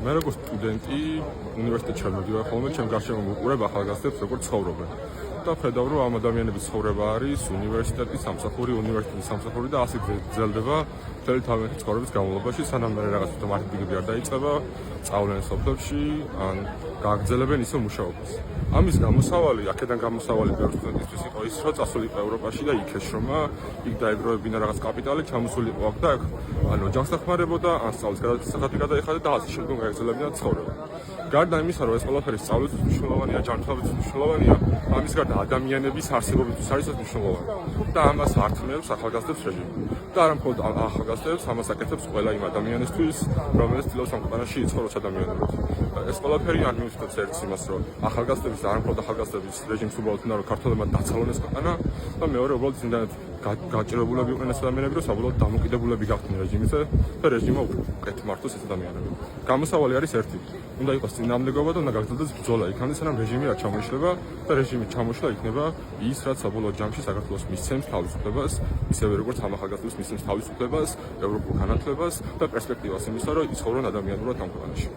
მე როგორც სტუდენტი უნივერსიტეტში მივდივარ ხოლმე, ჩემ გარშემო ვუყურებ ახალგაზრდებს როგორ ცხოვრობენ. და ხედავ, რომ ამ ადამიანების ცხოვრება არის უნივერსიტეტის სამსახური, უნივერსიტეტის სამსახური და ასე გრძელდება მთელი თავიანთი ცხოვრების განმავლობაში, სანამ მე რაღაც მარტივი არ დაიწყება, სწავლენ სოფლებში, ან გააგრძელებენ ისე მუშაობას. ამის გამოსავალი, აქედან გამოსავალი ბევრი სტუდენტისთვის იყო ის, რომ წასულიყო ევროპაში და იქ ეშრომა, იქ დაებრუნებინა რაღაც კაპიტალი, ჩამოსულიყო აქ და აქ ან ოჯახს დახმარებოდა, ან სწავლის გადაწყვეტილება გადაიხადა და ასე შემდგომ გააგრძელებინა ცხოვრება. გარდა იმისა, რომ ეს ყველაფერი სწავლისთვის მნიშვნელოვანია, ჯანმრთელობისთვის მნიშვნელოვანია, ამის გარდა ადამიანების არსებობისთვის არის მნიშვნელოვანი. და ამას ართმევს ახალგაზრდებს რეჟიმი. და არა მხოლოდ ახალგაზრდებს, ამას აკეთებს ყველა იმ ადამიანისთვის, რომელიც ცდილობს ამ ქვეყანაში იცხოვროს ადამიანურად. ეს ყველაფერი არ მიუწვდებს ერთს იმას, რომ ახალგაზრდების და არა მხოლოდ ახალგაზრდების რეჟიმს უბრალოდ უნდა რომ ქართველებმა დაცალონ ეს ქვეყანა და მეორე უბრალოდ იმდანაც გაჭირებულები იყვნენ ეს ადამიანები, რომ საბოლოოდ დამოკიდებულები გახდნენ რეჟიმზე და რეჟიმმა უკეთ მართოს ეს ადამიანები. გამოსავალი არის ერთი. უნდა იყოს წინააღმდეგობა და უნდა გაგრძელდეს ბრძოლა იქამდე, სანამ რეჟიმი არ ჩამოიშლება და რეჟიმი ჩამოშლა იქნება ის, რაც საბოლოო ჯამში საქართველოს მისცემს თავისუფლებას, ისევე როგორც ამ ახალგაზრდებს მისცემს თავისუფლებას, ევროპულ განათლებას და პერსპექტივას იმისა, რომ იცხოვრონ ადამიანურად ამ ქვეყანაში.